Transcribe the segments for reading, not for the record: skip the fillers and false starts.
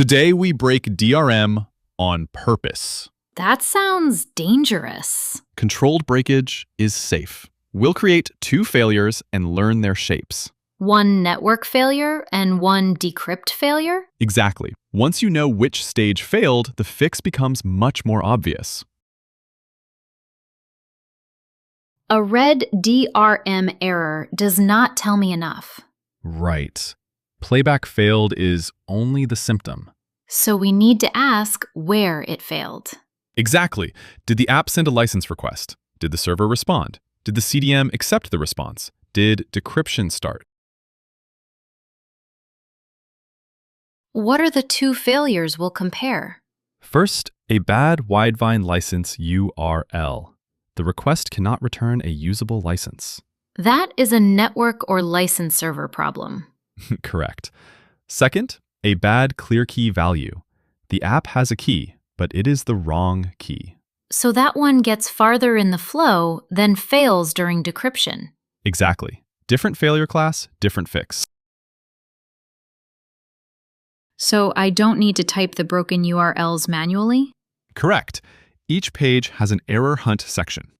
Today we break DRM on purpose. That sounds dangerous. Controlled breakage is safe. We'll create 2 failures and learn their shapes. One network failure and one decrypt failure? Exactly. Once you know which stage failed, the fix becomes much more obvious. A red DRM error does not tell me enough. Right. Playback failed is only the symptom. So we need to ask where it failed. Exactly. Did the app send a license request? Did the server respond? Did the CDM accept the response? Did decryption start? What are the 2 failures we'll compare? First, a bad Widevine license URL. The request cannot return a usable license. That is a network or license server problem. Correct. Second, a bad clear key value. The app has a key, but it is the wrong key. So that one gets farther in the flow, then fails during decryption. Exactly. Different failure class, different fix. So I don't need to type the broken URLs manually? Correct. Each page has an error hunt section.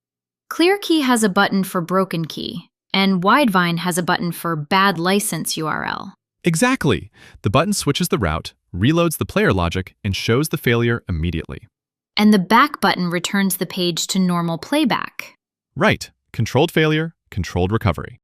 ClearKey has a button for broken key, and Widevine has a button for bad license URL. Exactly. The button switches the route, reloads the player logic, and shows the failure immediately. And the back button returns the page to normal playback. Right. Controlled failure, controlled recovery.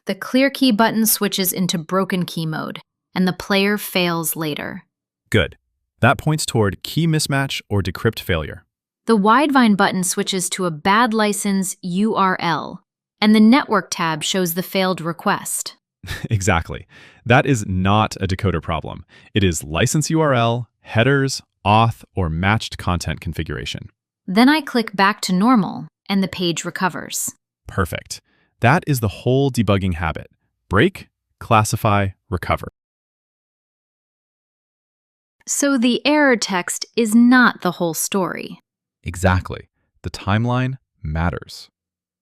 The clear key button switches into broken key mode, and the player fails later. Good. That points toward key mismatch or decrypt failure. The Widevine button switches to a bad license URL, and the network tab shows the failed request. Exactly. That is not a decoder problem. It is license URL, headers, auth, or matched content configuration. Then I click back to normal, and the page recovers. Perfect. That is the whole debugging habit. Break, classify, recover. So the error text is not the whole story. Exactly. The timeline matters.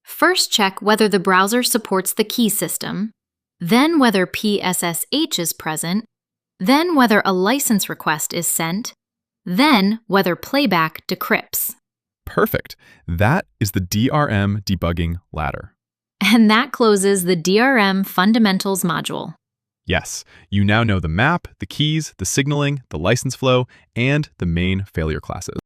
First, check whether the browser supports the key system, then whether PSSH is present, then whether a license request is sent, then whether playback decrypts. Perfect. That is the DRM debugging ladder. And that closes the DRM Fundamentals module. Yes, you now know the map, the keys, the signaling, the license flow, and the main failure classes.